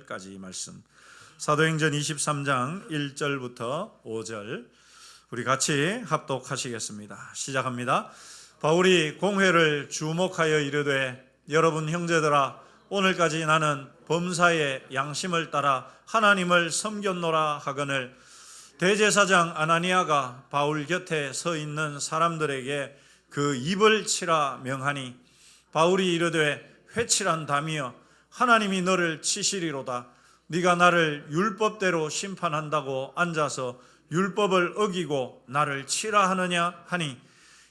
5절까지 말씀, 사도행전 23장 1절부터 5절 우리 같이 합독하시겠습니다. 시작합니다. 바울이 공회를 주목하여 이르되, 여러분 형제들아, 오늘까지 나는 범사의 양심을 따라 하나님을 섬겼노라 하거늘, 대제사장 아나니아가 바울 곁에 서 있는 사람들에게 그 입을 치라 명하니, 바울이 이르되, 회칠한 담이여, 하나님이 너를 치시리로다. 네가 나를 율법대로 심판한다고 앉아서 율법을 어기고 나를 치라 하느냐 하니,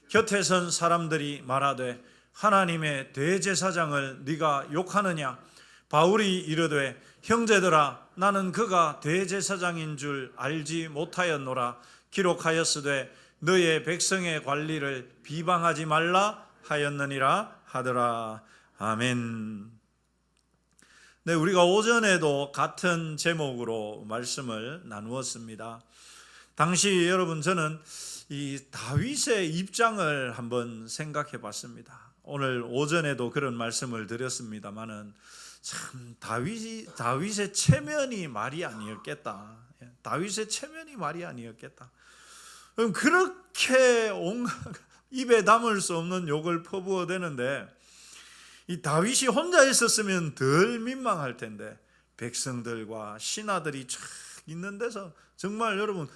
곁에 선 사람들이 말하되, 하나님의 대제사장을 네가 욕하느냐? 바울이 이르되, 형제들아, 나는 그가 대제사장인 줄 알지 못하였노라. 기록하였으되 너의 백성의 관리를 비방하지 말라 하였느니라 하더라. 아멘. 네, 우리가 오전에도 같은 제목으로 말씀을 나누었습니다. 당시 여러분, 저는 이 다윗의 입장을 한번 생각해 봤습니다. 오늘 오전에도 그런 말씀을 드렸습니다마는 참 다윗의 체면이 말이 아니었겠다. 다윗의 체면이 말이 아니었겠다. 그럼 그렇게 입에 담을 수 없는 욕을 퍼부어 대는데, 이 다윗이 혼자 있었으면 덜 민망할 텐데 백성들과 신하들이 쫙 있는 데서 정말 여러분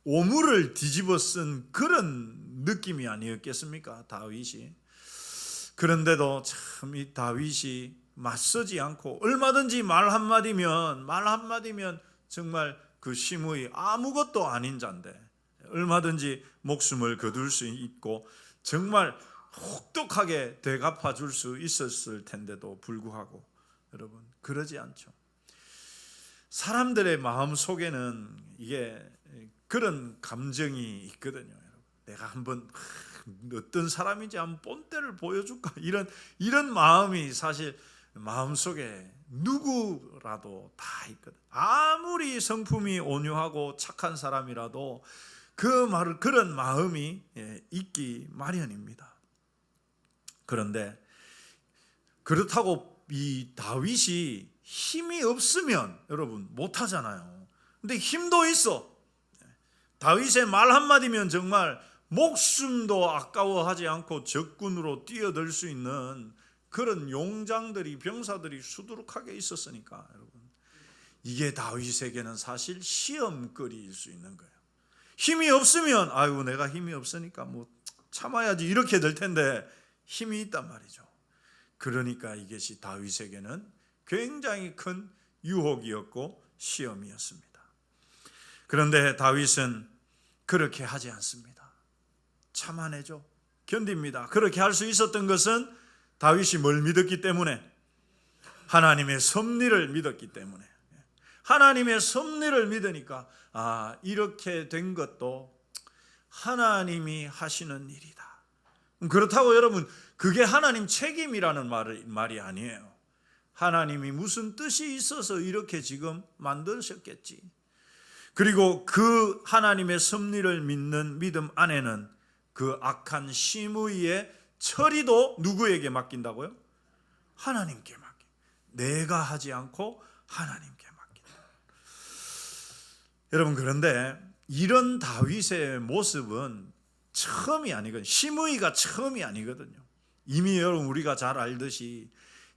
오물을 뒤집어 쓴 그런 느낌이 아니었겠습니까, 다윗이. 그런데도 참 이 다윗이 맞서지 않고 얼마든지 말 한마디면 정말 그 시므이 아무것도 아닌 자인데 얼마든지 목숨을 거둘 수 있고 정말 혹독하게 되갚아 줄 수 있었을 텐데도 불구하고 여러분 그러지 않죠. 사람들의 마음 속에는 이게 그런 감정이 있거든요. 내가 한번 어떤 사람인지 한번 본때를 보여줄까, 이런 마음이 사실 마음속에 누구라도 다 있거든. 아무리 성품이 온유하고 착한 사람이라도 그런 마음이 있기 마련입니다. 그런데 그렇다고 이 다윗이 힘이 없으면 여러분 못하잖아요. 근데 힘도 있어. 다윗의 말 한마디면 정말 목숨도 아까워하지 않고 적군으로 뛰어들 수 있는 그런 용장들이, 병사들이 수두룩하게 있었으니까 여러분, 이게 다윗에게는 사실 시험거리일 수 있는 거예요. 힘이 없으면 아이고 내가 힘이 없으니까 뭐 참아야지 이렇게 될 텐데 힘이 있단 말이죠. 그러니까 이것이 다윗에게는 굉장히 큰 유혹이었고 시험이었습니다. 그런데 다윗은 그렇게 하지 않습니다. 참아내죠. 견딥니다. 그렇게 할 수 있었던 것은 다윗이 뭘 믿었기 때문에? 하나님의 섭리를 믿었기 때문에. 하나님의 섭리를 믿으니까 이렇게 된 것도 하나님이 하시는 일이다. 그렇다고 여러분 그게 하나님 책임이라는 말이 아니에요. 하나님이 무슨 뜻이 있어서 이렇게 지금 만드셨겠지. 그리고 그 하나님의 섭리를 믿는 믿음 안에는 그 악한 시므이의 처리도 누구에게 맡긴다고요? 하나님께 맡긴. 내가 하지 않고 하나님께 맡긴다. 여러분, 그런데 이런 다윗의 모습은 처음이 아니거든요. 시므이가 처음이 아니거든요. 이미 여러분 우리가 잘 알듯이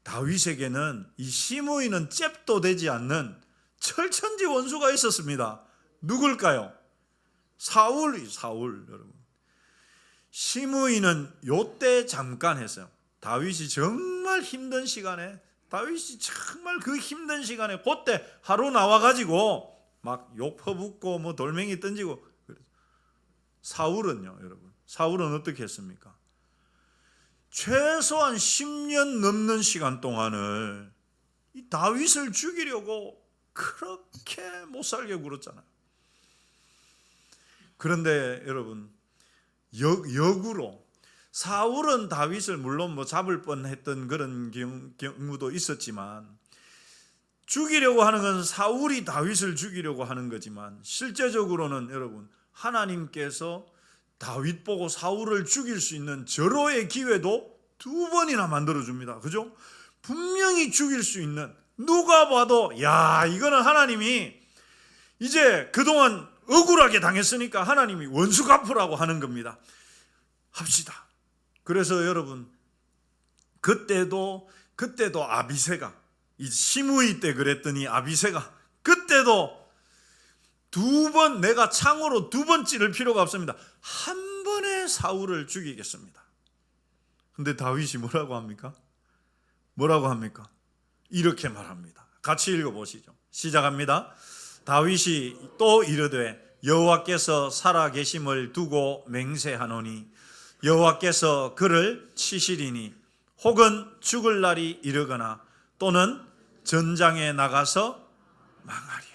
다윗에게는 이 시므이는 잽도 되지 않는 철천지 원수가 있었습니다. 누굴까요? 사울 여러분. 시므이는 요때 잠깐 했어요. 다윗이 정말 힘든 시간에, 그때 하루 나와가지고 막 욕 퍼붓고 뭐 돌멩이 던지고. 사울은요, 여러분. 사울은 어떻게 했습니까? 최소한 10년 넘는 시간 동안을 이 다윗을 죽이려고 그렇게 못 살게 굴었잖아요. 그런데 여러분, 역으로 사울은 다윗을 물론 뭐 잡을 뻔했던 그런 경우도 있었지만, 죽이려고 하는 건 사울이 다윗을 죽이려고 하는 거지만 실제적으로는 여러분 하나님께서 다윗 보고 사울을 죽일 수 있는 절호의 기회도 2번이나 만들어줍니다. 그죠? 분명히 죽일 수 있는, 누가 봐도 야, 이거는 하나님이 이제 그동안 억울하게 당했으니까 하나님이 원수 갚으라고 하는 겁니다. 합시다. 그래서 여러분, 그때도 아비새가, 이 시므이 때 그랬더니 아비새가 그때도 내가 창으로 2번 찌를 필요가 없습니다. 한 번에 사울을 죽이겠습니다. 근데 다윗이 뭐라고 합니까? 이렇게 말합니다. 같이 읽어보시죠. 시작합니다. 다윗이 또 이르되 여호와께서 살아계심을 두고 맹세하노니 여호와께서 그를 치시리니 혹은 죽을 날이 이르거나 또는 전장에 나가서 망하리라.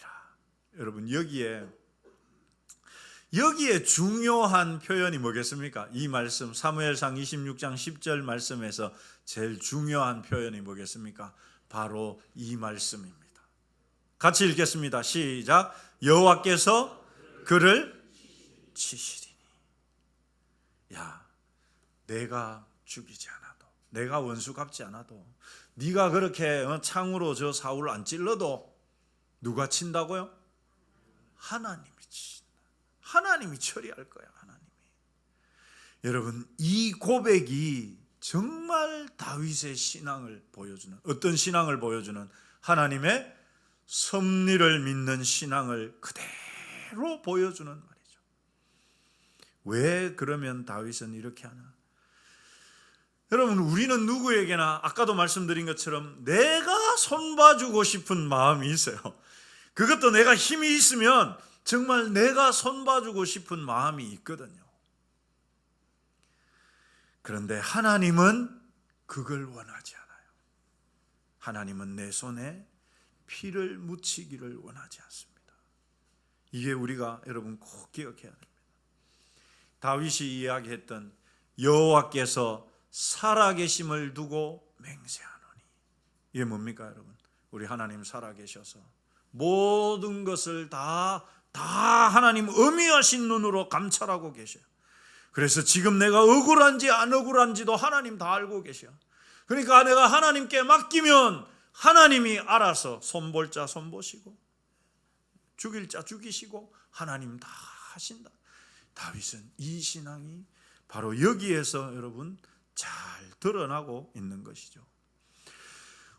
여러분, 여기에 중요한 표현이 뭐겠습니까? 이 말씀 사무엘상 26장 10절 말씀에서 제일 중요한 표현이 뭐겠습니까? 바로 이 말씀입니다. 같이 읽겠습니다. 시작. 여호와께서 그를 치시리니. 야, 내가 죽이지 않아도, 내가 원수 갚지 않아도, 네가 그렇게 창으로 저 사울을 안 찔러도 누가 친다고요? 하나님이 친다. 하나님이 처리할 거야. 하나님이. 여러분, 이 고백이 정말 다윗의 신앙을 보여주는, 어떤 신앙을 보여주는, 하나님의 섭리를 믿는 신앙을 그대로 보여주는 말이죠. 왜 그러면 다윗은 이렇게 하나? 여러분, 우리는 누구에게나 아까도 말씀드린 것처럼 내가 손봐주고 싶은 마음이 있어요. 그것도 내가 힘이 있으면 정말 내가 손봐주고 싶은 마음이 있거든요. 그런데 하나님은 그걸 원하지 않아요. 하나님은 내 손에 피를 묻히기를 원하지 않습니다. 이게 우리가 여러분 꼭 기억해야 됩니다. 다윗이 이야기했던 여호와께서 살아계심을 두고 맹세하노니, 이게 뭡니까 여러분? 우리 하나님 살아계셔서 모든 것을 다 하나님 어미하신 눈으로 감찰하고 계셔요. 그래서 지금 내가 억울한지 안 억울한지도 하나님 다 알고 계셔. 그러니까 내가 하나님께 맡기면 하나님이 알아서 손볼 자 손보시고 죽일 자 죽이시고 하나님 다 하신다. 다윗은 이 신앙이 바로 여기에서 여러분 잘 드러나고 있는 것이죠.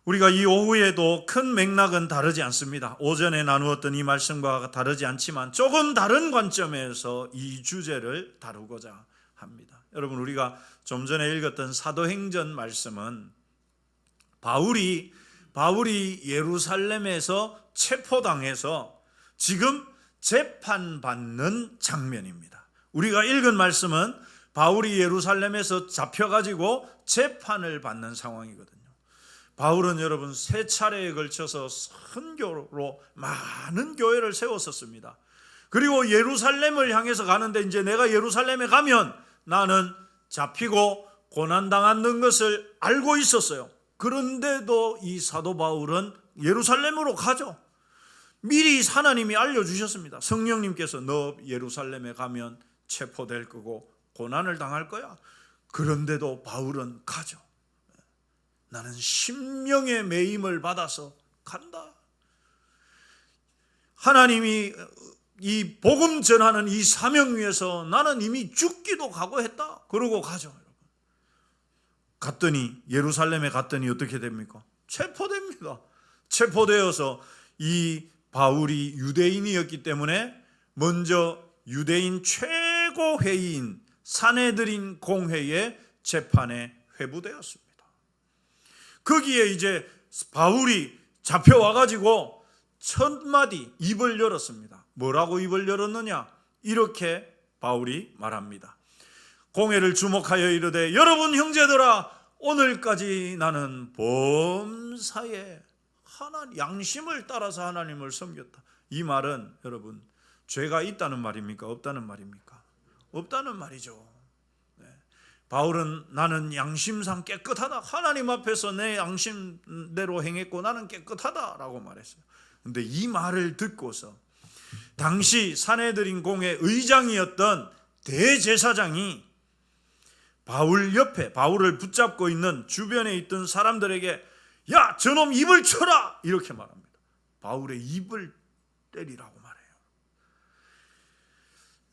우리가 이 오후에도 큰 맥락은 다르지 않습니다. 오전에 나누었던 이 말씀과 다르지 않지만 조금 다른 관점에서 이 주제를 다루고자 합니다. 여러분, 우리가 좀 전에 읽었던 사도행전 말씀은 바울이 예루살렘에서 체포당해서 지금 재판받는 장면입니다. 우리가 읽은 말씀은 바울이 예루살렘에서 잡혀가지고 재판을 받는 상황이거든요. 바울은 여러분 3차례에 걸쳐서 선교로 많은 교회를 세웠었습니다. 그리고 예루살렘을 향해서 가는데 이제 내가 예루살렘에 가면 나는 잡히고 고난당하는 것을 알고 있었어요. 그런데도 이 사도 바울은 예루살렘으로 가죠. 미리 하나님이 알려주셨습니다. 성령님께서 너 예루살렘에 가면 체포될 거고 고난을 당할 거야. 그런데도 바울은 가죠. 나는 심령의 매임을 받아서 간다. 하나님이 이 복음 전하는 이 사명 위에서 나는 이미 죽기도 각오했다. 그러고 가죠. 갔더니 예루살렘에 갔더니 어떻게 됩니까? 체포됩니다. 체포되어서 이 바울이 유대인이었기 때문에 먼저 유대인 최고 회의인 산헤드린 공회의 재판에 회부되었습니다. 거기에 이제 바울이 잡혀와가지고 첫 마디 입을 열었습니다. 뭐라고 입을 열었느냐? 이렇게 바울이 말합니다. 공회를 주목하여 이르되 여러분 형제들아, 오늘까지 나는 범사에 양심을 따라서 하나님을 섬겼다. 이 말은 여러분 죄가 있다는 말입니까? 없다는 말입니까? 없다는 말이죠. 바울은 나는 양심상 깨끗하다. 하나님 앞에서 내 양심대로 행했고 나는 깨끗하다라고 말했어요. 그런데 이 말을 듣고서 당시 산헤드린 공회 의장이었던 대제사장이 바울 옆에 바울을 붙잡고 있는 주변에 있던 사람들에게 야, 저놈 입을 쳐라! 이렇게 말합니다. 바울의 입을 때리라고 말해요.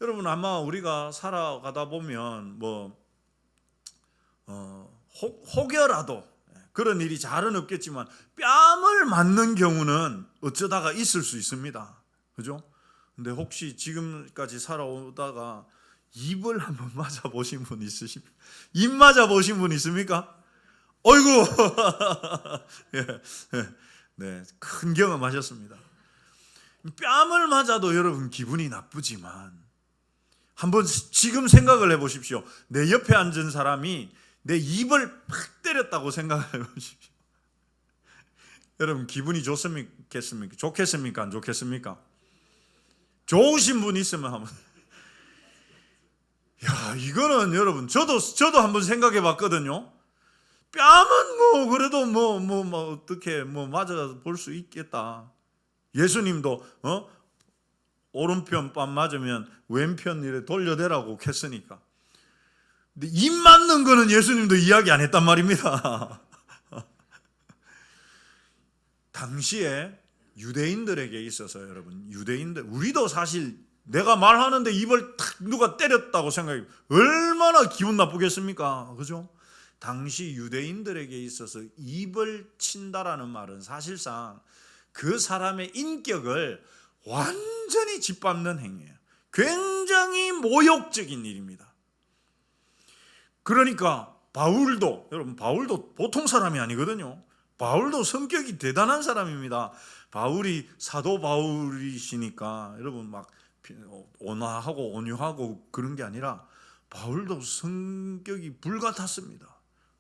여러분, 아마 우리가 살아가다 보면 혹여라도 그런 일이 잘은 없겠지만 뺨을 맞는 경우는 어쩌다가 있을 수 있습니다. 그죠? 근데 혹시 지금까지 살아오다가 입을 한번 맞아보신 분 있으십니까? 입 맞아보신 분 있습니까? 어이구! 네, 큰 경험하셨습니다. 뺨을 맞아도 여러분 기분이 나쁘지만 한번 지금 생각을 해보십시오. 내 옆에 앉은 사람이 내 입을 팍 때렸다고 생각해 보십시오. 여러분 기분이 좋겠습니까? 좋겠습니까? 안 좋겠습니까? 좋으신 분 있으면 한번. 야, 이거는 여러분 저도 한번 생각해 봤거든요. 뺨은 그래도 어떻게 맞아 볼 수 있겠다. 예수님도 오른편 뺨 맞으면 왼편 이래 돌려대라고 했으니까. 근데 입 맞는 거는 예수님도 이야기 안 했단 말입니다. 당시에 유대인들에게 있어서 여러분, 유대인들, 우리도 사실 내가 말하는데 입을 탁 누가 때렸다고 생각해 얼마나 기분 나쁘겠습니까? 그죠? 당시 유대인들에게 있어서 입을 친다라는 말은 사실상 그 사람의 인격을 완전히 짓밟는 행위예요. 굉장히 모욕적인 일입니다. 그러니까 여러분 바울도 보통 사람이 아니거든요. 바울도 성격이 대단한 사람입니다. 바울이 사도 바울이시니까 여러분 막 온화하고 온유하고 그런 게 아니라 바울도 성격이 불같았습니다.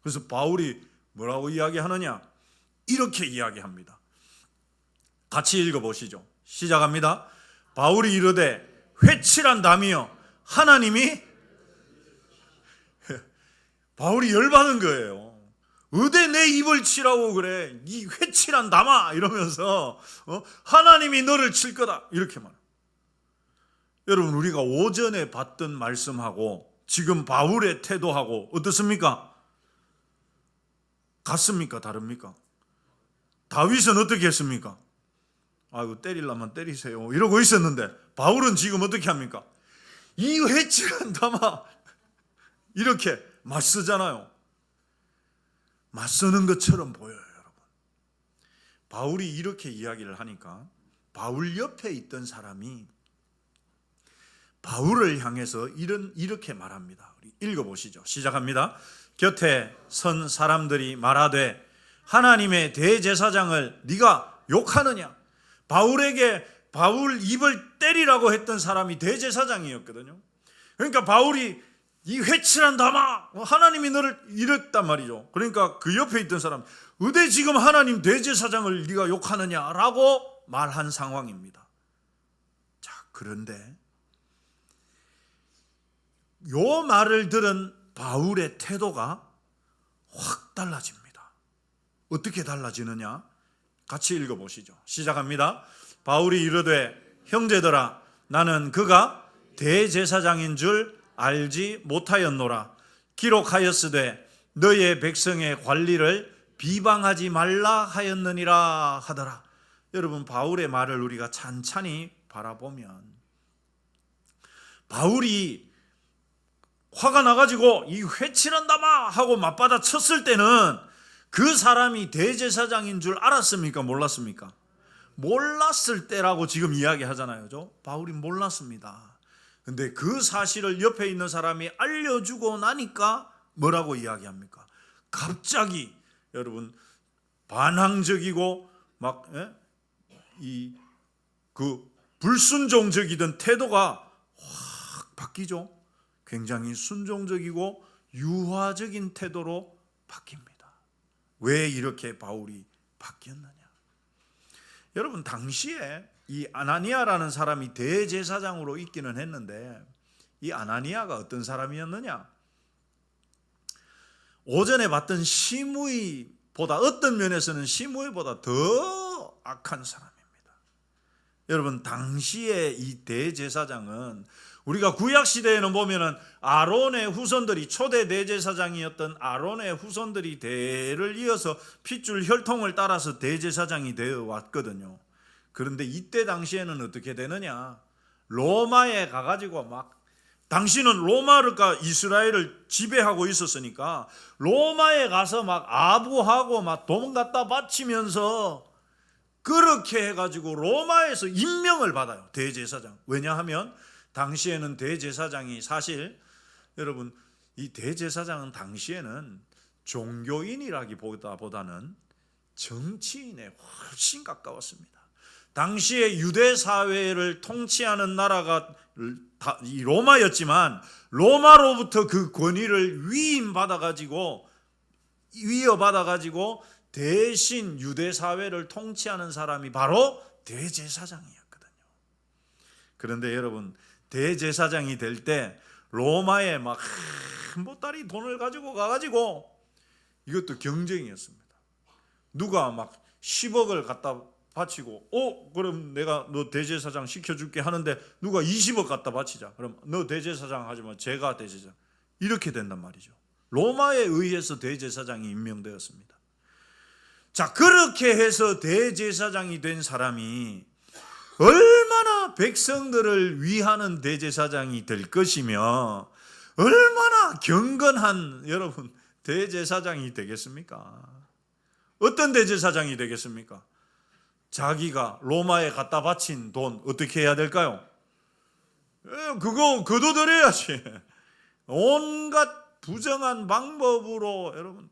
그래서 바울이 뭐라고 이야기하느냐? 이렇게 이야기합니다. 같이 읽어보시죠. 시작합니다. 바울이 이르되 회칠한 담이여 하나님이 바울이 열받은 거예요. 어디 내 입을 치라고 그래? 이 회칠한 담아 이러면서 하나님이 너를 칠 거다 이렇게 말해요. 여러분 우리가 오전에 봤던 말씀하고 지금 바울의 태도하고 어떻습니까? 같습니까? 다릅니까? 다윗은 어떻게 했습니까? 아이고 때리려면 때리세요 이러고 있었는데 바울은 지금 어떻게 합니까? 이 회칠한 담아 이렇게 맞서잖아요. 맞서는 것처럼 보여요, 여러분. 바울이 이렇게 이야기를 하니까 바울 옆에 있던 사람이 바울을 향해서 이렇게 말합니다. 우리 읽어보시죠. 시작합니다. 곁에 선 사람들이 말하되 하나님의 대제사장을 네가 욕하느냐? 바울 입을 때리라고 했던 사람이 대제사장이었거든요. 그러니까 바울이 이 회칠한 담아 하나님이 너를 이랬단 말이죠. 그러니까 그 옆에 있던 사람 어디 지금 하나님 대제사장을 네가 욕하느냐라고 말한 상황입니다. 자, 그런데 요 말을 들은 바울의 태도가 확 달라집니다. 어떻게 달라지느냐? 같이 읽어보시죠. 시작합니다. 바울이 이르되 형제들아 나는 그가 대제사장인 줄 알지 못하였노라. 기록하였으되 너의 백성의 관리를 비방하지 말라 하였느니라 하더라. 여러분 바울의 말을 우리가 찬찬히 바라보면 바울이 화가 나가지고 이 회칠한다마 하고 맞받아 쳤을 때는 그 사람이 대제사장인 줄 알았습니까? 몰랐습니까? 몰랐을 때라고 지금 이야기하잖아요. 바울이 몰랐습니다. 근데 그 사실을 옆에 있는 사람이 알려주고 나니까 뭐라고 이야기합니까? 갑자기 여러분 반항적이고 막 불순종적이던 태도가 확 바뀌죠. 굉장히 순종적이고 유화적인 태도로 바뀝니다. 왜 이렇게 바울이 바뀌었느냐? 여러분 당시에 이 아나니아라는 사람이 대제사장으로 있기는 했는데 이 아나니아가 어떤 사람이었느냐? 오전에 봤던 시므이보다 어떤 면에서는 시므이보다 더 악한 사람입니다. 여러분, 당시에 이 대제사장은 우리가 구약 시대에는 보면은 아론의 후손들이, 초대 대제사장이었던 아론의 후손들이 대를 이어서 핏줄 혈통을 따라서 대제사장이 되어 왔거든요. 그런데 이때 당시에는 어떻게 되느냐? 로마에 가가지고 막, 당신은 로마가 이스라엘을 지배하고 있었으니까 로마에 가서 막 아부하고 막 돈 갖다 바치면서 그렇게 해가지고 로마에서 임명을 받아요, 대제사장. 왜냐하면 당시에는 대제사장이, 사실 여러분, 이 대제사장은 당시에는 종교인이라기보다는 정치인에 훨씬 가까웠습니다. 당시에 유대 사회를 통치하는 나라가 이 로마였지만 로마로부터 그 권위를 위어받아가지고 대신 유대 사회를 통치하는 사람이 바로 대제사장이었거든요. 그런데 여러분, 대제사장이 될 때 로마에 막 보따리 돈을 가지고 가가지고, 이것도 경쟁이었습니다. 누가 막 10억을 갖다 바치고, 그럼 내가 너 대제사장 시켜줄게 하는데 누가 20억 갖다 바치자. 그럼 너 대제사장 하지만 제가 대제사장. 이렇게 된단 말이죠. 로마에 의해서 대제사장이 임명되었습니다. 자, 그렇게 해서 대제사장이 된 사람이 얼마나 백성들을 위하는 대제사장이 될 것이며 얼마나 경건한, 여러분, 대제사장이 되겠습니까? 어떤 대제사장이 되겠습니까? 자기가 로마에 갖다 바친 돈 어떻게 해야 될까요? 그거 거둬들여야지. 온갖 부정한 방법으로, 여러분,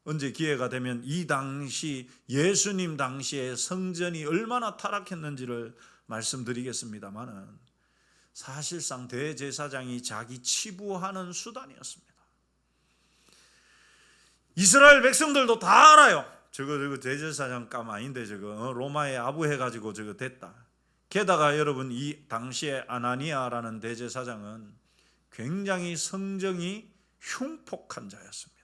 언제 기회가 되면 이 당시, 예수님 당시에 성전이 얼마나 타락했는지를 말씀드리겠습니다만은, 사실상 대제사장이 자기 치부하는 수단이었습니다. 이스라엘 백성들도 다 알아요. 저거 대제사장 감 아닌데 저거 로마에 아부해가지고 저거 됐다. 게다가 여러분, 이 당시에 아나니아라는 대제사장은 굉장히 성정이 흉폭한 자였습니다.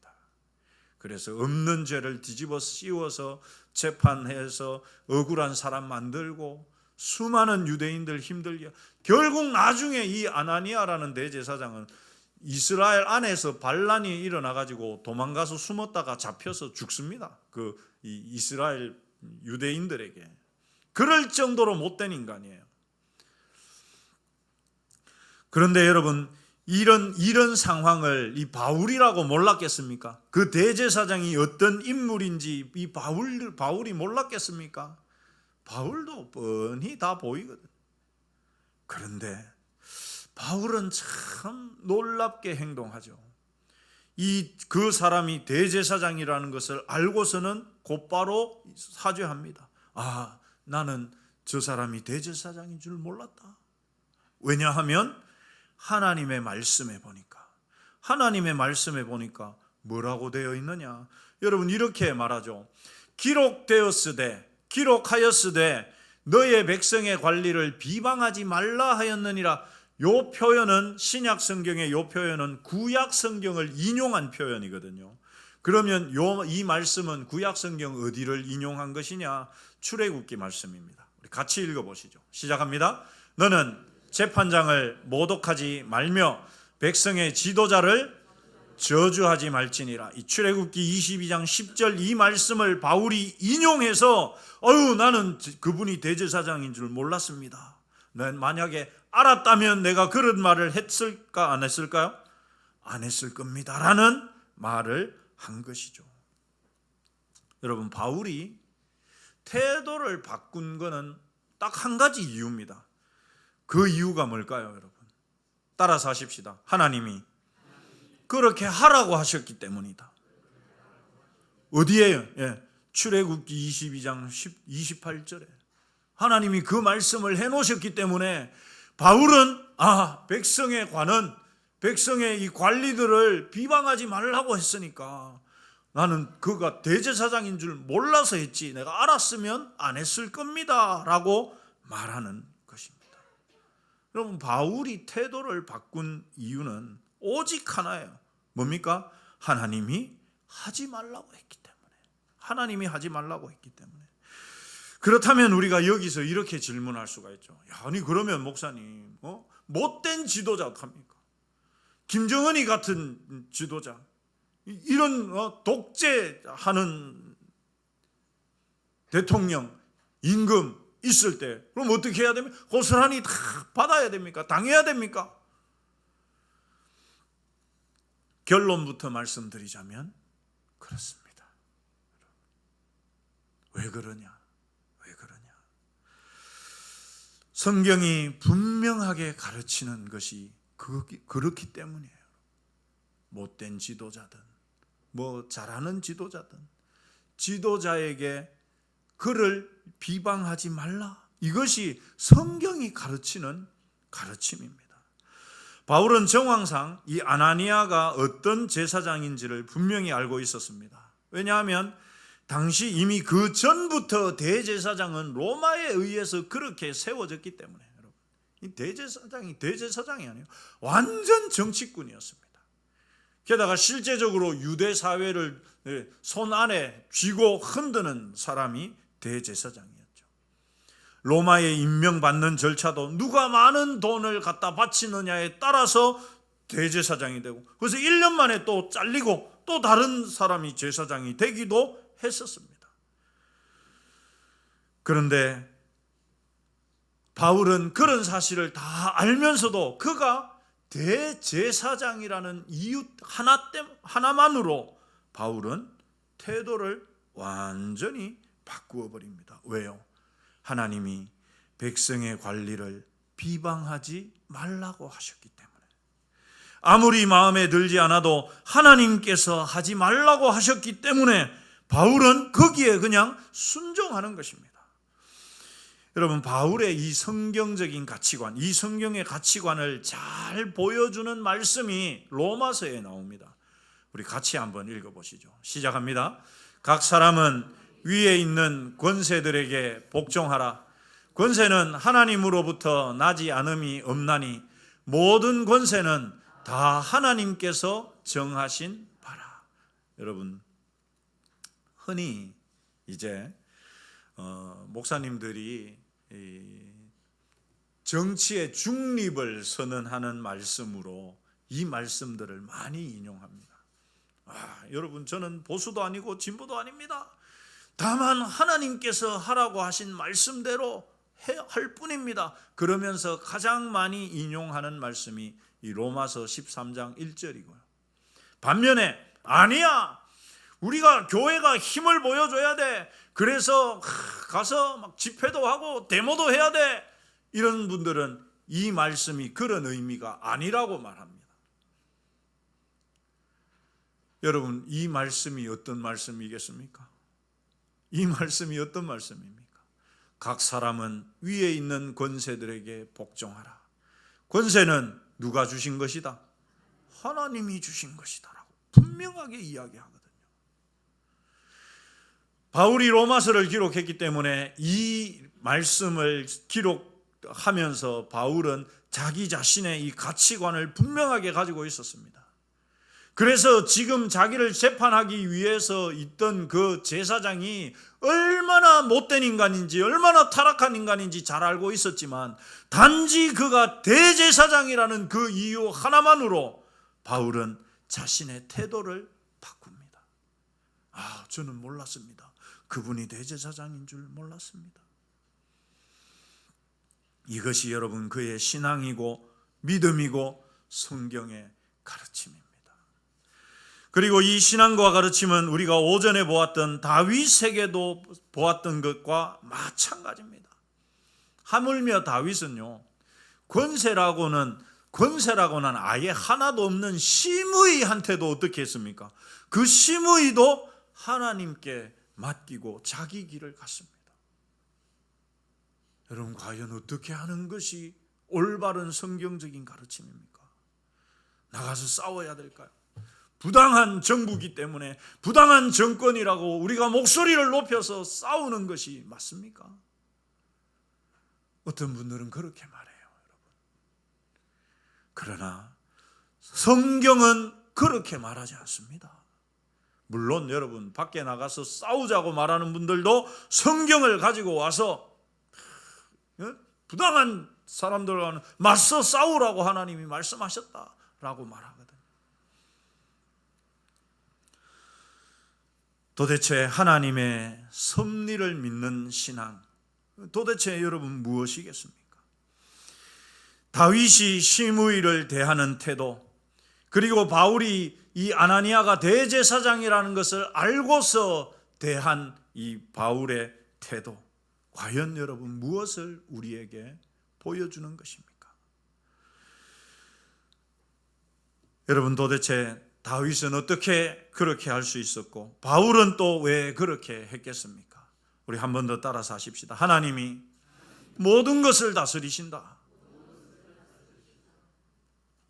그래서 없는 죄를 뒤집어 씌워서 재판해서 억울한 사람 만들고 수많은 유대인들 힘들게, 결국 나중에 이 아나니아라는 대제사장은 이스라엘 안에서 반란이 일어나가지고 도망가서 숨었다가 잡혀서 죽습니다. 이 이스라엘 유대인들에게. 그럴 정도로 못된 인간이에요. 그런데 여러분, 이런 상황을 이 바울이라고 몰랐겠습니까? 그 대제사장이 어떤 인물인지 이 바울이 몰랐겠습니까? 바울도 뻔히 다 보이거든. 그런데 바울은 참 놀랍게 행동하죠. 그 사람이 대제사장이라는 것을 알고서는 곧바로 사죄합니다. 나는 저 사람이 대제사장인 줄 몰랐다. 왜냐하면 하나님의 말씀에 보니까 뭐라고 되어 있느냐? 여러분, 이렇게 말하죠. 기록하였으되 너의 백성의 관리를 비방하지 말라 하였느니라. 요 표현은, 신약 성경의 요 표현은 구약 성경을 인용한 표현이거든요. 그러면 이 말씀은 구약 성경 어디를 인용한 것이냐? 출애굽기 말씀입니다. 우리 같이 읽어보시죠. 시작합니다. 너는 재판장을 모독하지 말며 백성의 지도자를 저주하지 말지니라. 이 출애굽기 22장 10절 이 말씀을 바울이 인용해서 나는 그분이 대제사장인 줄 몰랐습니다. 난 만약에 알았다면 내가 그런 말을 했을까 안 했을까요? 안 했을 겁니다 라는 말을 한 것이죠. 여러분, 바울이 태도를 바꾼 거는 딱 한 가지 이유입니다. 그 이유가 뭘까요, 여러분? 따라서 하십시다. 하나님이 그렇게 하라고 하셨기 때문이다. 어디에요? 출애굽기 22장 28절에 하나님이 그 말씀을 해놓으셨기 때문에 바울은 백성의 이 관리들을 비방하지 말라고 했으니까 나는 그가 대제사장인 줄 몰라서 했지, 내가 알았으면 안 했을 겁니다 라고 말하는 것입니다. 여러분, 바울이 태도를 바꾼 이유는 오직 하나예요. 뭡니까? 하나님이 하지 말라고 했기 때문에. 그렇다면 우리가 여기서 이렇게 질문할 수가 있죠. 야, 아니 그러면 목사님, 못된 지도자 어떡합니까? 김정은이 같은 지도자, 이런 독재하는 대통령, 임금 있을 때 그럼 어떻게 해야 됩니까? 고스란히 다 받아야 됩니까? 당해야 됩니까? 결론부터 말씀드리자면 그렇습니다. 왜 그러냐? 성경이 분명하게 가르치는 것이 그렇기 때문이에요. 못된 지도자든 잘하는 지도자든 지도자에게 그를 비방하지 말라. 이것이 성경이 가르치는 가르침입니다. 바울은 정황상 이 아나니아가 어떤 제사장인지를 분명히 알고 있었습니다. 왜냐하면 당시 이미 그 전부터 대제사장은 로마에 의해서 그렇게 세워졌기 때문에, 여러분, 이 대제사장이 아니에요. 완전 정치꾼이었습니다. 게다가 실제적으로 유대 사회를 손 안에 쥐고 흔드는 사람이 대제사장이었죠. 로마에 임명받는 절차도 누가 많은 돈을 갖다 바치느냐에 따라서 대제사장이 되고, 그래서 1년 만에 또 잘리고 또 다른 사람이 제사장이 되기도 했었습니다. 그런데 바울은 그런 사실을 다 알면서도 그가 대제사장이라는 이유 하나만으로 바울은 태도를 완전히 바꾸어 버립니다. 왜요? 하나님이 백성의 관리를 비방하지 말라고 하셨기 때문에. 아무리 마음에 들지 않아도 하나님께서 하지 말라고 하셨기 때문에 바울은 거기에 그냥 순종하는 것입니다. 여러분, 바울의 이 성경적인 가치관, 이 성경의 가치관을 잘 보여주는 말씀이 로마서에 나옵니다. 우리 같이 한번 읽어보시죠. 시작합니다. 각 사람은 위에 있는 권세들에게 복종하라. 권세는 하나님으로부터 나지 않음이 없나니 모든 권세는 다 하나님께서 정하신 바라. 여러분, 흔히 이제 목사님들이 정치의 중립을 선언하는 말씀으로 이 말씀들을 많이 인용합니다. 여러분, 저는 보수도 아니고 진보도 아닙니다. 다만 하나님께서 하라고 하신 말씀대로 할 뿐입니다. 그러면서 가장 많이 인용하는 말씀이 이 로마서 13장 1절이고요. 반면에 아니야, 우리가 교회가 힘을 보여줘야 돼, 그래서 가서 막 집회도 하고 데모도 해야 돼, 이런 분들은 이 말씀이 그런 의미가 아니라고 말합니다. 여러분, 이 말씀이 어떤 말씀이겠습니까? 이 말씀이 어떤 말씀입니까? 각 사람은 위에 있는 권세들에게 복종하라. 권세는 누가 주신 것이다? 하나님이 주신 것이다 라고 분명하게 이야기하거든요. 바울이 로마서를 기록했기 때문에 이 말씀을 기록하면서 바울은 자기 자신의 이 가치관을 분명하게 가지고 있었습니다. 그래서 지금 자기를 재판하기 위해서 있던 그 제사장이 얼마나 못된 인간인지, 얼마나 타락한 인간인지 잘 알고 있었지만 단지 그가 대제사장이라는 그 이유 하나만으로 바울은 자신의 태도를 바꿉니다. 저는 몰랐습니다. 그분이 대제사장인 줄 몰랐습니다. 이것이 여러분 그의 신앙이고 믿음이고 성경의 가르침입니다. 그리고 이 신앙과 가르침은 우리가 오전에 보았던 다윗에게도 보았던 것과 마찬가지입니다. 하물며 다윗은요, 권세라고는 아예 하나도 없는 심의한테도 어떻게 했습니까? 그 심의도 하나님께 맡기고 자기 길을 갔습니다. 여러분, 과연 어떻게 하는 것이 올바른 성경적인 가르침입니까? 나가서 싸워야 될까요? 부당한 정부기 때문에 부당한 정권이라고 우리가 목소리를 높여서 싸우는 것이 맞습니까? 어떤 분들은 그렇게 말해요, 여러분. 그러나 성경은 그렇게 말하지 않습니다. 물론 여러분 밖에 나가서 싸우자고 말하는 분들도 성경을 가지고 와서 부당한 사람들과는 맞서 싸우라고 하나님이 말씀하셨다라고 말하거든요. 도대체 하나님의 섭리를 믿는 신앙, 도대체 여러분 무엇이겠습니까? 다윗이 시므이를 대하는 태도, 그리고 바울이 이 아나니아가 대제사장이라는 것을 알고서 대한 이 바울의 태도, 과연 여러분 무엇을 우리에게 보여주는 것입니까? 여러분 도대체 다윗은 어떻게 그렇게 할 수 있었고 바울은 또 왜 그렇게 했겠습니까? 우리 한 번 더 따라서 하십시다. 하나님이 모든 것을 다스리신다.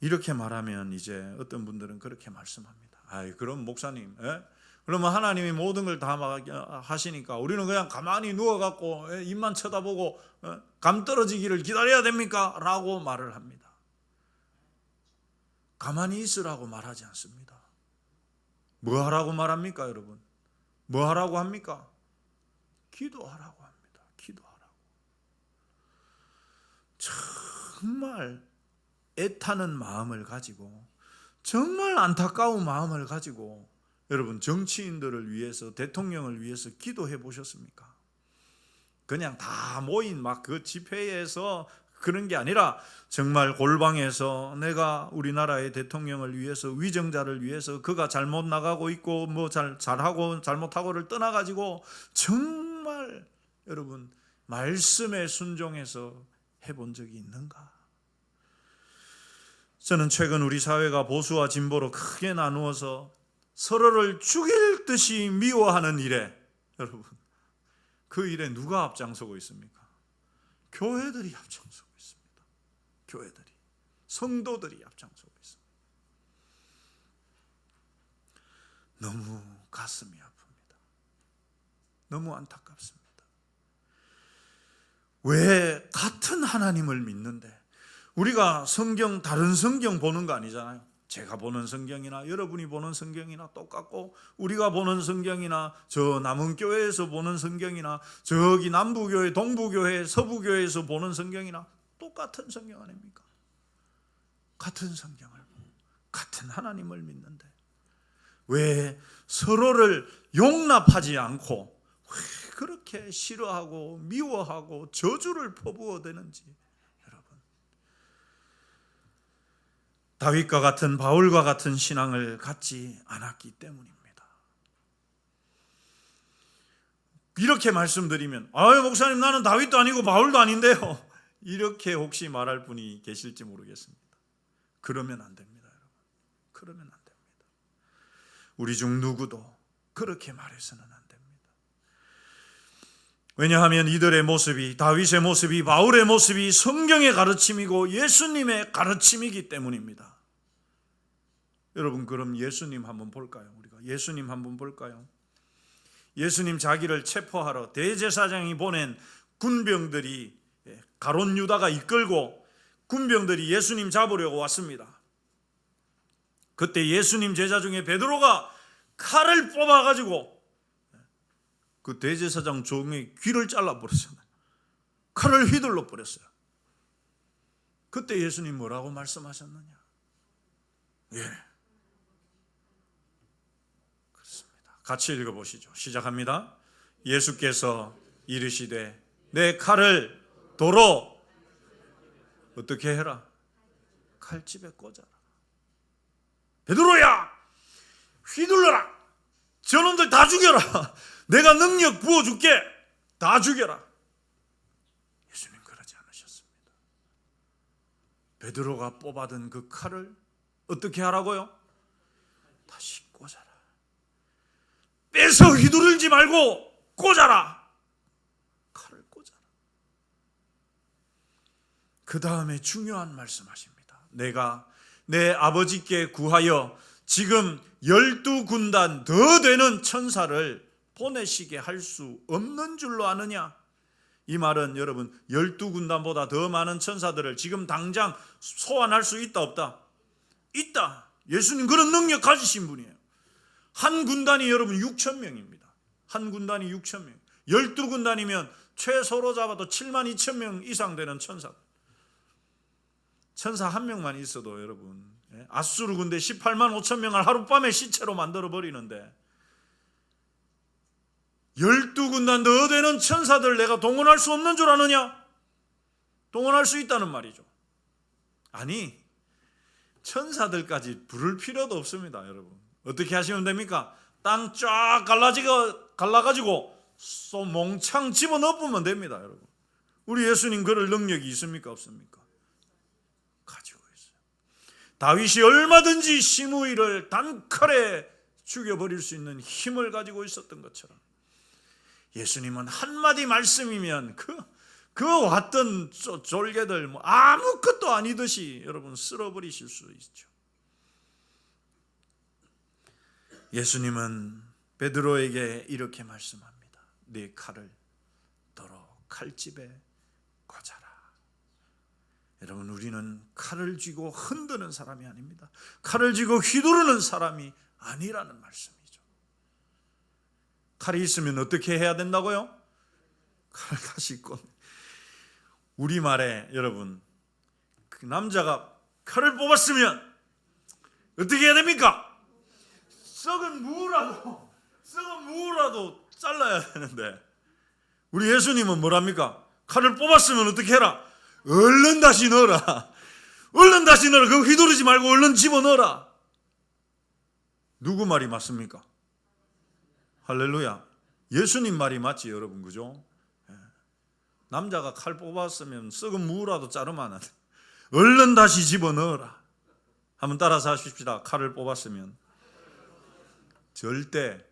이렇게 말하면 이제 어떤 분들은 그렇게 말씀합니다. 그럼 목사님, 그러면 하나님이 모든 걸 다 하시니까 우리는 그냥 가만히 누워갖고 입만 쳐다보고 감 떨어지기를 기다려야 됩니까? 라고 말을 합니다. 가만히 있으라고 말하지 않습니다. 뭐 하라고 말합니까, 여러분? 뭐 하라고 합니까? 기도하라고 합니다. 기도하라고. 정말 애타는 마음을 가지고, 정말 안타까운 마음을 가지고 여러분 정치인들을 위해서, 대통령을 위해서 기도해 보셨습니까? 그냥 다 모인 막 그 집회에서 그런 게 아니라 정말 골방에서 내가 우리나라의 대통령을 위해서, 위정자를 위해서, 그가 잘못 나가고 있고 뭐 잘하고 잘못하고를 떠나가지고 정말 여러분 말씀에 순종해서 해본 적이 있는가? 저는 최근 우리 사회가 보수와 진보로 크게 나누어서 서로를 죽일 듯이 미워하는 일에, 여러분 그 일에 누가 앞장서고 있습니까? 교회들이 앞장서고 있습니다. 교회들이, 성도들이 앞장서고 있습니다. 너무 가슴이 아픕니다. 너무 안타깝습니다. 왜 같은 하나님을 믿는데, 우리가 성경, 다른 성경 보는 거 아니잖아요. 제가 보는 성경이나 여러분이 보는 성경이나 똑같고, 우리가 보는 성경이나 저 남은교회에서 보는 성경이나 저기 남부교회, 동부교회, 서부교회에서 보는 성경이나 똑같은 성경 아닙니까? 같은 성경을, 같은 하나님을 믿는데 왜 서로를 용납하지 않고 왜 그렇게 싫어하고 미워하고 저주를 퍼부어대는지, 다윗과 같은, 바울과 같은 신앙을 갖지 않았기 때문입니다. 이렇게 말씀드리면 목사님 나는 다윗도 아니고 바울도 아닌데요, 이렇게 혹시 말할 분이 계실지 모르겠습니다. 그러면 안 됩니다, 여러분. 그러면 안 됩니다. 우리 중 누구도 그렇게 말해서는 안 됩니다. 왜냐하면 이들의 모습이, 다윗의 모습이, 바울의 모습이 성경의 가르침이고 예수님의 가르침이기 때문입니다. 여러분 그럼 예수님 한번 볼까요? 우리가 예수님 한번 볼까요? 예수님 자기를 체포하러 대제사장이 보낸 군병들이, 가롯 유다가 이끌고 군병들이 예수님 잡으려고 왔습니다. 그때 예수님 제자 중에 베드로가 칼을 뽑아가지고 그 대제사장 종의 귀를 잘라버렸잖아요. 칼을 휘둘러 버렸어요. 그때 예수님 뭐라고 말씀하셨느냐? 그렇습니다. 같이 읽어보시죠. 시작합니다. 예수께서 이르시되 내 칼을 도로 어떻게 해라? 칼집에 꽂아라. 베드로야, 휘둘러라. 저놈들 다 죽여라. 내가 능력 부어줄게. 다 죽여라. 예수님 그러지 않으셨습니다. 베드로가 뽑아든 그 칼을 어떻게 하라고요? 다시 꽂아라. 빼서 휘두르지 말고 꽂아라. 칼을 꽂아라. 그 다음에 중요한 말씀하십니다. 내가 내 아버지께 구하여 지금 12군단 더 되는 천사를 보내시게 할 수 없는 줄로 아느냐? 이 말은 여러분 12군단보다 더 많은 천사들을 지금 당장 소환할 수 있다 없다? 있다. 예수님 그런 능력 가지신 분이에요. 한 군단이 여러분 6천 명입니다. 한 군단이 6천 명. 12군단이면 최소로 잡아도 7만 2천 명 이상 되는 천사. 천사 한 명만 있어도 여러분, 아수르 군대 18만 5천 명을 하룻밤에 시체로 만들어 버리는데 12군단 더 되는 천사들 내가 동원할 수 없는 줄 아느냐? 동원할 수 있다는 말이죠. 아니, 천사들까지 부를 필요도 없습니다, 여러분. 어떻게 하시면 됩니까? 땅 쫙 갈라가지고 몽창 집어넣으면 됩니다, 여러분. 우리 예수님 그럴 능력이 있습니까, 없습니까? 가지고 있어요. 다윗이 얼마든지 시므이를 단칼에 죽여버릴 수 있는 힘을 가지고 있었던 것처럼 예수님은 한마디 말씀이면 그 왔던 졸개들 아무것도 아니듯이 여러분 쓸어버리실 수 있죠. 예수님은 베드로에게 이렇게 말씀합니다. 네 칼을 더러 칼집에 꽂아라. 여러분, 우리는 칼을 쥐고 흔드는 사람이 아닙니다. 칼을 쥐고 휘두르는 사람이 아니라는 말씀이죠. 칼이 있으면 어떻게 해야 된다고요? 칼 다시 꺼내. 우리말에 여러분, 그 남자가 칼을 뽑았으면 어떻게 해야 됩니까? 썩은 무라도 잘라야 되는데 우리 예수님은 뭐랍니까? 칼을 뽑았으면 어떻게 해라? 얼른 다시 넣어라. 얼른 다시 넣어라. 그거 휘두르지 말고 얼른 집어넣어라. 누구 말이 맞습니까? 할렐루야. 예수님 말이 맞지, 여러분, 그죠? 남자가 칼 뽑았으면 썩은 무라도 자르면 안 돼. 얼른 다시 집어넣어라. 한번 따라서 하십시다. 칼을 뽑았으면 절대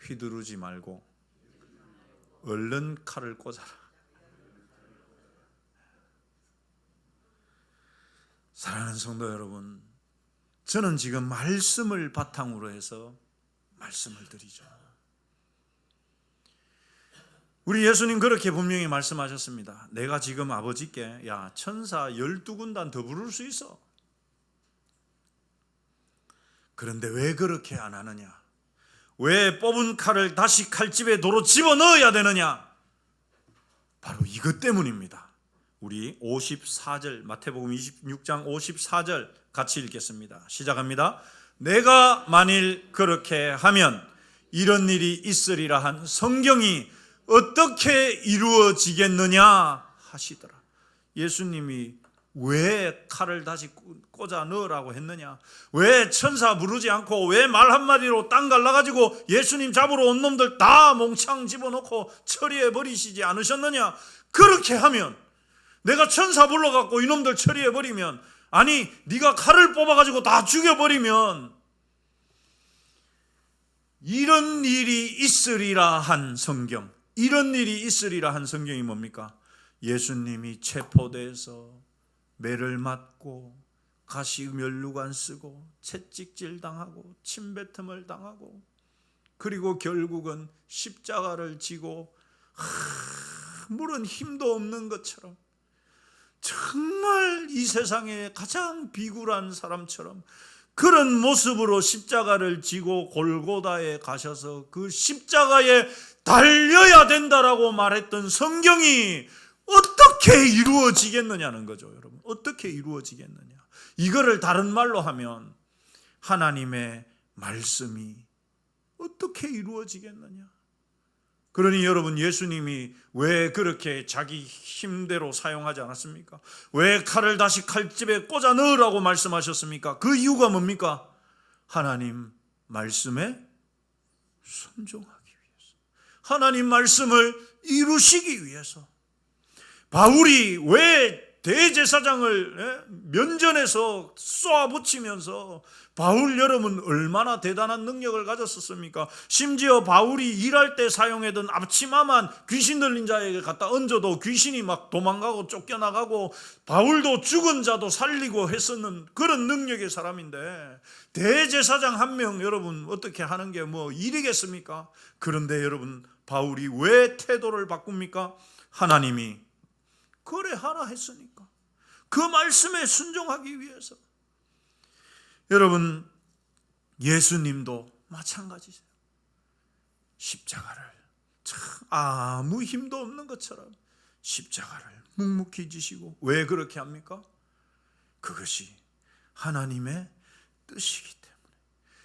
휘두르지 말고 얼른 칼을 꽂아라. 사랑하는 성도 여러분, 저는 지금 말씀을 바탕으로 해서 말씀을 드리죠. 우리 예수님 그렇게 분명히 말씀하셨습니다. 내가 지금 아버지께 천사 12군단 더 부를 수 있어. 그런데 왜 그렇게 안 하느냐? 왜 뽑은 칼을 다시 칼집에 도로 집어넣어야 되느냐? 바로 이것 때문입니다. 우리 54절, 마태복음 26장 54절 같이 읽겠습니다. 시작합니다. 내가 만일 그렇게 하면 이런 일이 있으리라 한 성경이 어떻게 이루어지겠느냐 하시더라. 예수님이 왜 칼을 다시 꽂아 넣으라고 했느냐? 왜 천사 부르지 않고 왜 말 한마디로 땅 갈라가지고 예수님 잡으러 온 놈들 다 몽창 집어넣고 처리해 버리시지 않으셨느냐? 그렇게 하면, 내가 천사 불러갖고 이놈들 처리해 버리면, 아니 네가 칼을 뽑아가지고 다 죽여버리면 이런 일이 있으리라 한 성경, 이런 일이 있으리라 한 성경이 뭡니까? 예수님이 체포돼서 매를 맞고 가시면류관 쓰고 채찍질 당하고 침뱉음을 당하고 그리고 결국은 십자가를 지고 아무런 힘도 없는 것처럼 정말 이 세상에 가장 비굴한 사람처럼 그런 모습으로 십자가를 지고 골고다에 가셔서 그 십자가에 달려야 된다라고 말했던 성경이 어떻게 이루어지겠느냐는 거죠, 여러분. 어떻게 이루어지겠느냐? 이거를 다른 말로 하면 하나님의 말씀이 어떻게 이루어지겠느냐? 그러니 여러분, 예수님이 왜 그렇게 자기 힘대로 사용하지 않았습니까? 왜 칼을 다시 칼집에 꽂아 넣으라고 말씀하셨습니까? 그 이유가 뭡니까? 하나님 말씀에 순종하기 위해서, 하나님 말씀을 이루시기 위해서. 바울이 왜 대제사장을 면전에서 쏘아붙이면서, 바울 여러분 얼마나 대단한 능력을 가졌었습니까? 심지어 바울이 일할 때 사용하던 앞치마만 귀신 들린 자에게 갖다 얹어도 귀신이 막 도망가고 쫓겨나가고 바울도 죽은 자도 살리고 했었는 그런 능력의 사람인데, 대제사장 한 명 여러분 어떻게 하는 게 뭐 일이겠습니까? 그런데 여러분, 바울이 왜 태도를 바꿉니까? 하나님이 그래 하라 했으니까, 그 말씀에 순종하기 위해서. 여러분, 예수님도 마찬가지죠. 십자가를 참 아무 힘도 없는 것처럼 십자가를 묵묵히 지시고, 왜 그렇게 합니까? 그것이 하나님의 뜻이기 때문에,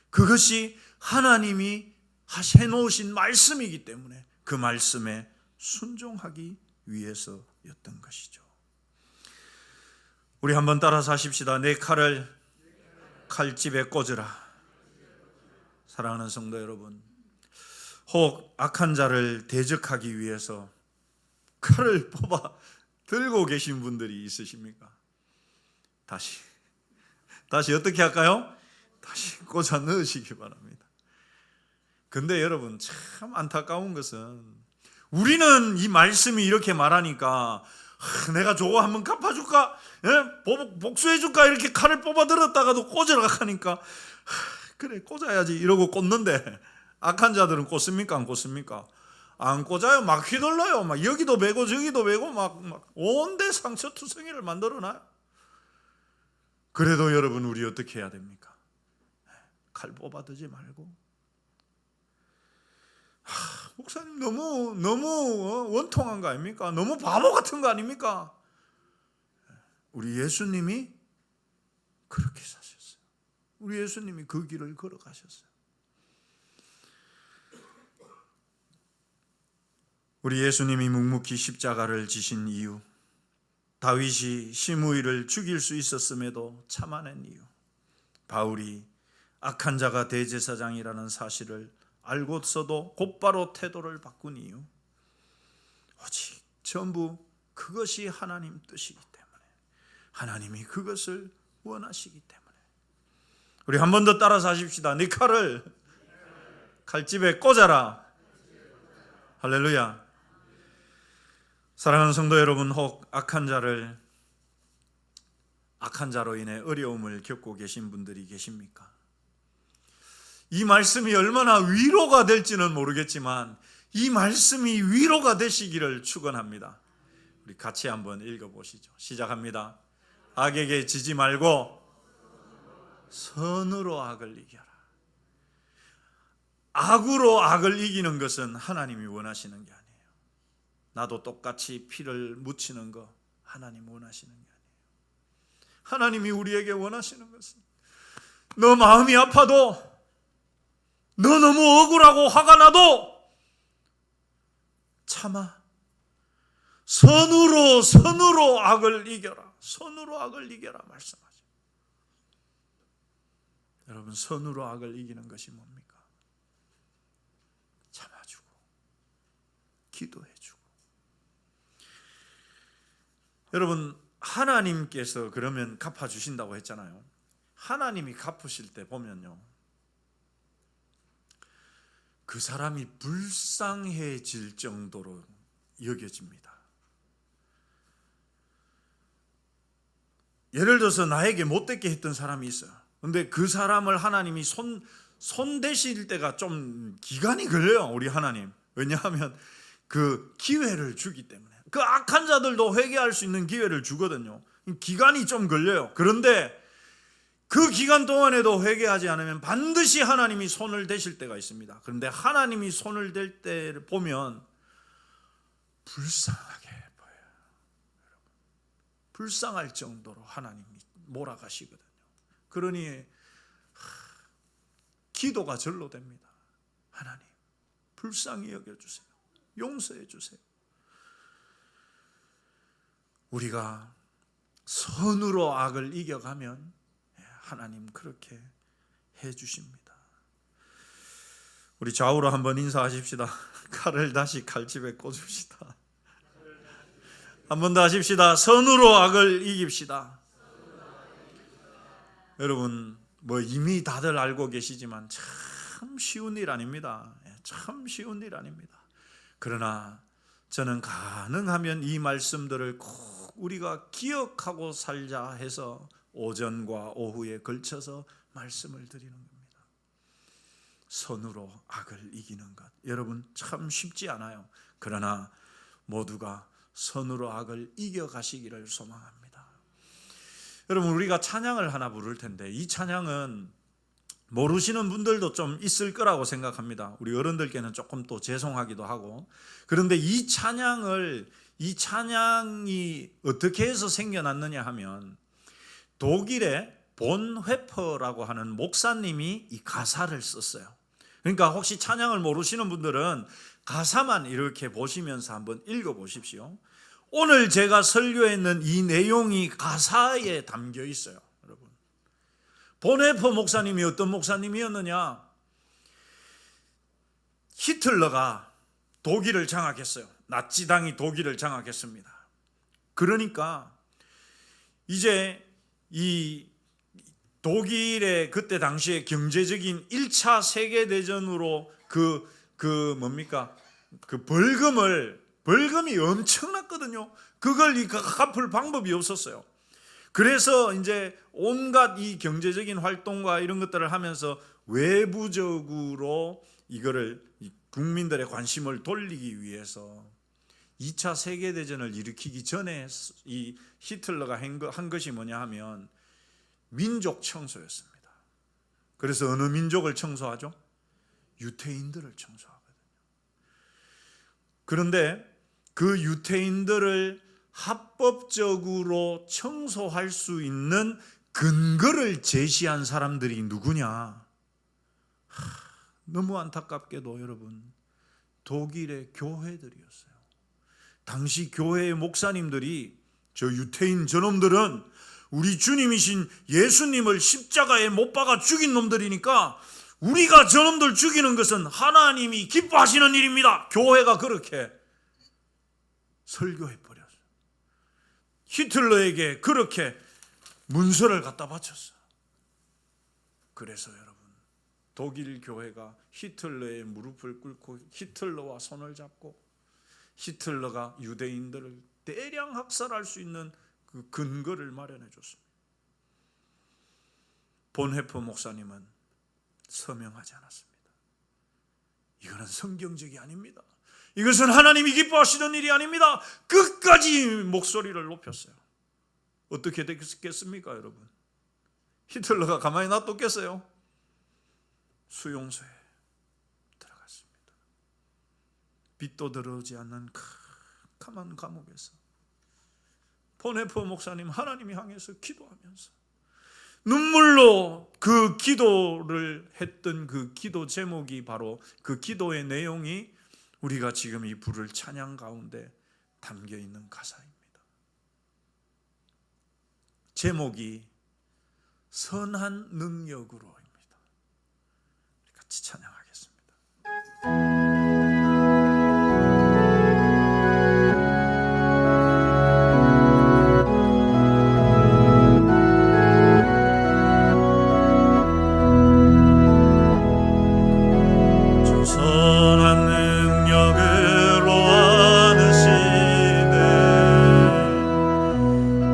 그것이 하나님이 해놓으신 말씀이기 때문에 그 말씀에 순종하기 위해서였던 것이죠. 우리 한번 따라서 하십시다. 내 칼을 칼집에 꽂으라. 사랑하는 성도 여러분, 혹 악한 자를 대적하기 위해서 칼을 뽑아 들고 계신 분들이 있으십니까? 다시 어떻게 할까요? 다시 꽂아 넣으시기 바랍니다. 근데 여러분, 참 안타까운 것은 우리는 이 말씀이 이렇게 말하니까 내가 저거 한번 갚아줄까? 복수해줄까? 이렇게 칼을 뽑아 들었다가도 꽂으라 하니까 그래 꽂아야지 이러고 꽂는데, 악한 자들은 꽂습니까? 안 꽂습니까? 안 꽂아요. 막 휘둘러요. 막 여기도 베고 저기도 베고 막 온데 상처투성이를 만들어놔요. 그래도 여러분, 우리 어떻게 해야 됩니까? 칼 뽑아두지 말고, 목사님 너무 원통한 거 아닙니까? 너무 바보 같은 거 아닙니까? 우리 예수님이 그렇게 사셨어요. 우리 예수님이 그 길을 걸어가셨어요. 우리 예수님이 묵묵히 십자가를 지신 이유, 다윗이 시므이를 죽일 수 있었음에도 참아낸 이유, 바울이 악한 자가 대제사장이라는 사실을 알고서도 곧바로 태도를 바꾼 이유, 오직 전부 그것이 하나님 뜻이기 때문에, 하나님이 그것을 원하시기 때문에. 우리 한 번 더 따라서 하십시다. 네 칼을 칼집에 꽂아라. 할렐루야. 사랑하는 성도 여러분, 혹 악한 자로 인해 어려움을 겪고 계신 분들이 계십니까? 이 말씀이 얼마나 위로가 될지는 모르겠지만 이 말씀이 위로가 되시기를 축원합니다. 우리 같이 한번 읽어보시죠. 시작합니다. 악에게 지지 말고 선으로 악을 이겨라. 악으로 악을 이기는 것은 하나님이 원하시는 게 아니에요. 나도 똑같이 피를 묻히는 거 하나님 원하시는 게 아니에요. 하나님이 우리에게 원하시는 것은 너 마음이 아파도, 너 너무 억울하고 화가 나도 참아. 선으로 악을 이겨라. 선으로 악을 이겨라 말씀하죠. 여러분, 선으로 악을 이기는 것이 뭡니까? 참아주고 기도해주고. 여러분, 하나님께서 그러면 갚아주신다고 했잖아요. 하나님이 갚으실 때 보면요, 그 사람이 불쌍해질 정도로 여겨집니다. 예를 들어서 나에게 못되게 했던 사람이 있어요. 근데 그 사람을 하나님이 손대실 때가 좀 기간이 걸려요. 우리 하나님. 왜냐하면 그 기회를 주기 때문에. 그 악한 자들도 회개할 수 있는 기회를 주거든요. 기간이 좀 걸려요. 그런데 그 기간 동안에도 회개하지 않으면 반드시 하나님이 손을 대실 때가 있습니다. 그런데 하나님이 손을 댈 때를 보면 불쌍하게 보여요. 불쌍할 정도로 하나님이 몰아가시거든요. 그러니 기도가 절로 됩니다. 하나님, 불쌍히 여겨주세요. 용서해 주세요. 우리가 선으로 악을 이겨가면 하나님 그렇게 해주십니다. 우리 좌우로 한번 인사하십시다. 칼을 다시 칼집에 꽂읍시다. 한 번 더 하십시다. 선으로 악을 이깁시다. 여러분, 이미 다들 알고 계시지만 참 쉬운 일 아닙니다. 참 쉬운 일 아닙니다. 그러나 저는 가능하면 이 말씀들을 꼭 우리가 기억하고 살자 해서 오전과 오후에 걸쳐서 말씀을 드리는 겁니다. 선으로 악을 이기는 것, 여러분 참 쉽지 않아요. 그러나 모두가 선으로 악을 이겨가시기를 소망합니다. 여러분, 우리가 찬양을 하나 부를 텐데 이 찬양은 모르시는 분들도 좀 있을 거라고 생각합니다. 우리 어른들께는 조금 또 죄송하기도 하고. 그런데 이 찬양이 어떻게 해서 생겨났느냐 하면 독일의 본 회퍼라고 하는 목사님이 이 가사를 썼어요. 그러니까 혹시 찬양을 모르시는 분들은 가사만 이렇게 보시면서 한번 읽어 보십시오. 오늘 제가 설교했는 이 내용이 가사에 담겨 있어요. 여러분, 본헤퍼 목사님이 어떤 목사님이었느냐? 히틀러가 독일을 장악했어요. 나치당이 독일을 장악했습니다. 그러니까 이제 이 독일의 그때 당시에 경제적인 1차 세계대전으로 그 벌금이 엄청났거든요. 그걸 갚을 방법이 없었어요. 그래서 이제 온갖 이 경제적인 활동과 이런 것들을 하면서 외부적으로 이거를 국민들의 관심을 돌리기 위해서 2차 세계대전을 일으키기 전에 이 히틀러가 한 것이 뭐냐 하면 민족 청소였습니다. 그래서 어느 민족을 청소하죠? 유태인들을 청소하거든요. 그런데 그 유태인들을 합법적으로 청소할 수 있는 근거를 제시한 사람들이 누구냐? 너무 안타깝게도 여러분, 독일의 교회들이었어요. 당시 교회의 목사님들이 저 유태인 저놈들은 우리 주님이신 예수님을 십자가에 못 박아 죽인 놈들이니까 우리가 저놈들 죽이는 것은 하나님이 기뻐하시는 일입니다. 교회가 그렇게 설교해버렸어요. 히틀러에게 그렇게 문서를 갖다 바쳤어요. 그래서 여러분, 독일 교회가 히틀러의 무릎을 꿇고 히틀러와 손을 잡고 히틀러가 유대인들을 대량 학살할 수 있는 그 근거를 마련해 줬습니다. 본헤퍼 목사님은 서명하지 않았습니다. 이거는 성경적이 아닙니다. 이것은 하나님이 기뻐하시는 일이 아닙니다. 끝까지 목소리를 높였어요. 어떻게 됐겠습니까, 여러분? 히틀러가 가만히 놔뒀겠어요? 수용소에 들어갔습니다. 빛도 들어오지 않는 캄캄한 감옥에서 본헤퍼 목사님 하나님이 향해서 기도하면서 눈물로 그 기도를 했던 그 기도 제목이 바로 그 기도의 내용이 우리가 지금 이 부를 찬양 가운데 담겨 있는 가사입니다. 제목이 선한 능력으로입니다. 같이 찬양하겠습니다.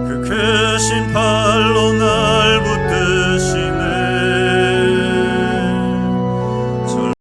그 크신 팔로